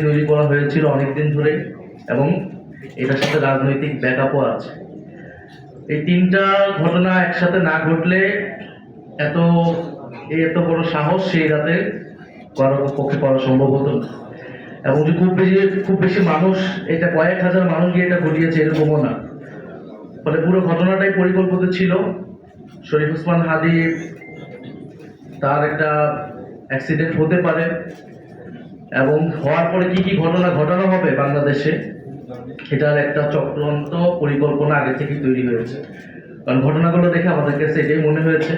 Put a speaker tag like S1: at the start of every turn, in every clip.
S1: তৈরি করা হয়েছিল অনেকদিন ধরে, এবং এটার সাথে রাজনৈতিক ব্যাকআপও আছে। এই তিনটা ঘটনা একসাথে না ঘটলে এত এত বড় সাহস সেই রাতে কারোর পক্ষে করা সম্ভব হতো না। এবং যে খুব বেশি মানুষ, এটা কয়েক হাজার মানুষ গিয়ে এটা ঘটিয়েছে এরকমও না। ফলে পুরো ঘটনাটাই পরিকল্পিত ছিল। শরীফ ওসমান হাদী তার একটা অ্যাক্সিডেন্ট হতে পারে, এবং হওয়ার পরে কি কি ঘটনা ঘটানো হবে বাংলাদেশে, এটার একটা চক্রান্ত পরিকল্পনা আগে থেকে তৈরি হয়েছে। কারণ ঘটনাগুলো দেখে আমাদের কাছে এটাই মনে হয়েছে।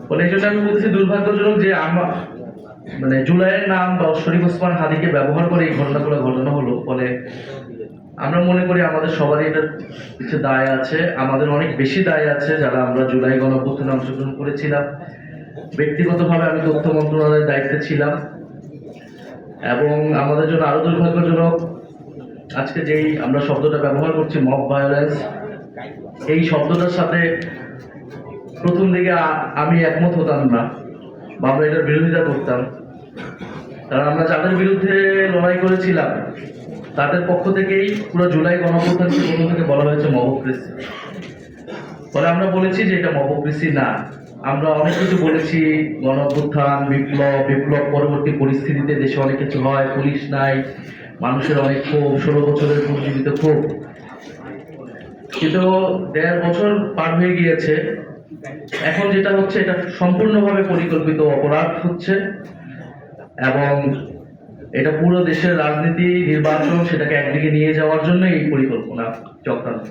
S1: ফলে এই জন্য আমি বলতেছি দুর্ভাগ্যজনক যে মানে জুলাইয়ের নাম বা শরীফ ওসমান হাদীকে ব্যবহার করে এই ঘটনাগুলো ঘটানো হলো। ফলে আমরা মনে করি আমাদের সবারই এটার কিছু দায় আছে, আমাদের অনেক বেশি দায় আছে যারা আমরা জুলাই গণঅভ্যুত্থানে অংশগ্রহণ করেছিলাম। ব্যক্তিগতভাবে আমি তথ্য মন্ত্রণালয়ের দায়িত্বে ছিলাম, এবং আমাদের জন্য আরো দুর্ভাগ্যজনক আজকে যেই আমরা শব্দটা ব্যবহার করছি মব ভায়োলেন্স, এই শব্দটার সাথে প্রথম দিকে আমি একমত হতাম না, বা আমরা এটার বিরোধিতা করতাম। কারণ আমরা যাদের বিরুদ্ধে লড়াই করেছিলাম তাদের পক্ষ থেকেই পুরো জুলাই গণঅভ্যুত্থানকে প্রথম থেকে বলা হয়েছে মবক্রেসি। ফলে আমরা বলেছি যে এটা মবক্রেসি না। আমরা অনেক কিছু বলেছি, গণঅভ্যুত্থান, বিপ্লব পরবর্তী পরিস্থিতিতে দেশে অনেক কিছু হয়, পুলিশ নাই, মানুষের অনেক ক্ষোভ, 16 বছরের পুনর্জীবিত ক্ষোভ। কিন্তু 1.5 বছর পার হয়ে গিয়েছে, এখন যেটা হচ্ছে এটা সম্পূর্ণভাবে পরিকল্পিত অপরাধ হচ্ছে, এবং এটা পুরো দেশের রাজনীতি, নির্বাচন, সেটাকে একদিকে নিয়ে যাওয়ার জন্য এই পরিকল্পনা চক্রান্ত।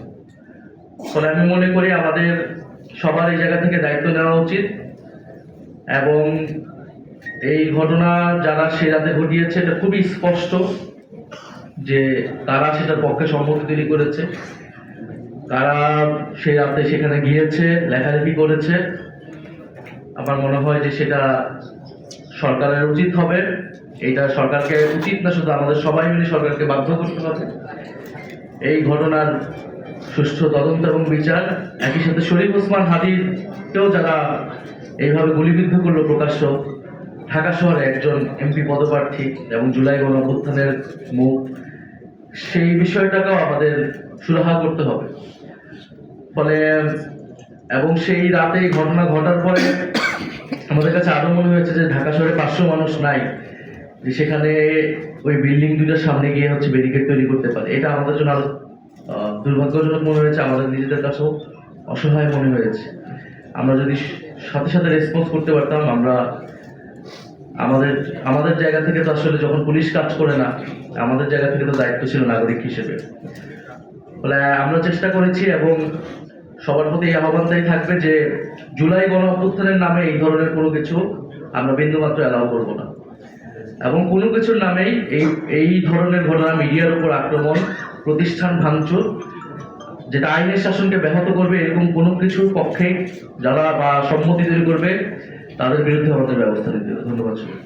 S1: ফলে আমি মনে করি আমাদের সবার এই জায়গা থেকে দায়িত্ব নেওয়া উচিত, এবং এই ঘটনা যারা সে রাতে ঘটিয়েছে এটা খুবই স্পষ্ট যে তারা সেটার পক্ষে সম্মতি তৈরি করেছে, তারা সে রাতে সেখানে গিয়েছে, লেখালেখি করেছে। আমার মনে হয় যে সেটা সরকারের উচিত হবে। এইটা সরকারকে উচিত না, শুধু আমাদের সবাই মিলে সরকারকে বাধ্য করতে হবে এই ঘটনার সুষ্ঠু তদন্ত এবং বিচার। একই সাথে শরীফ ওসমান হাদীকেও যারা এইভাবে গুলিবিদ্ধ করলো প্রকাশ্য, ঢাকা শহরে একজন এমপি পদপ্রার্থী এবং জুলাই গণঅভ্যুত্থানের মুখ, সেই বিষয়টাকেও আমাদের সুরাহা করতে হবে। ফলে এবং সেই রাতে এই ঘটনা ঘটার পরে আমাদের কাছে আরো মনে হয়েছে যে ঢাকা শহরে 500 মানুষ নাই, যে সেখানে ওই বিল্ডিং দুটার সামনে গিয়ে হচ্ছে ব্যারিকেড তৈরি করতে পারে। এটা আমাদের জন্য আরো দুর্ভাগ্যজনক মনে হয়েছে, আমাদের নিজেদের কাছেও অসহায় মনে হয়েছে। আমরা যদি সাথে সাথে রেসপন্স করতে পারতাম, আমরা আমাদের জায়গা থেকে তো আসলে যখন পুলিশ কাজ করে না, আমাদের জায়গা থেকে তো দায়িত্ব ছিল নাগরিক হিসেবে। ফলে আমরা চেষ্টা করেছি, এবং সবার প্রতি এই আহ্বানটাই থাকবে যে জুলাই গণঅভ্যুত্থানের নামে এই ধরনের কোনো কিছু আমরা বিন্দুমাত্র অ্যালাউ করবো না, এবং কোনো কিছুর নামেই এই ধরনের ঘটনা, মিডিয়ার উপর আক্রমণ, প্রতিষ্ঠান ভাঙচুর, যেটা আইনের শাসনকে ব্যাহত করবে, এরকম কোনো কিছুর পক্ষে যারা বা সম্মতি তৈরি করবে তাদের বিরুদ্ধে আমাদের ব্যবস্থা নিতে হবে। ধন্যবাদ।